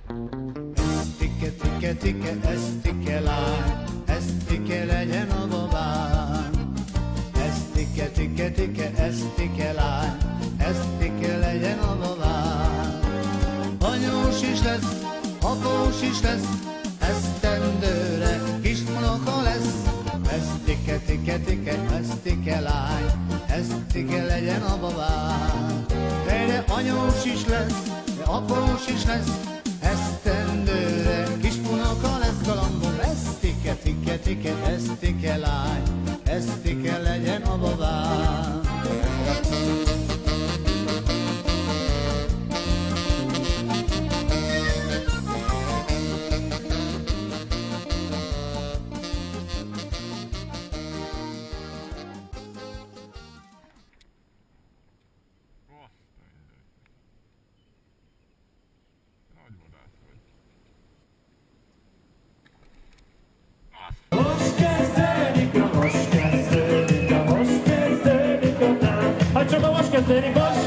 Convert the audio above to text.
Esztike, tike, tike, esztike lány, esztike legyen a babám. Esztike, tike, tike, esztike lány, esztike legyen a babám. Anyós is lesz, após is lesz, esztendőre kis unoka lesz. Esztike, tike, tike, esztike lány, esztike legyen a babám. De anyós is lesz, de após is lesz, esztendőre kis unoka lesz galambom. Esztike, tike, tike, esztike lány, esztike legyen a babám. Most kezdődik a tánc, ha csak most kezdődik, most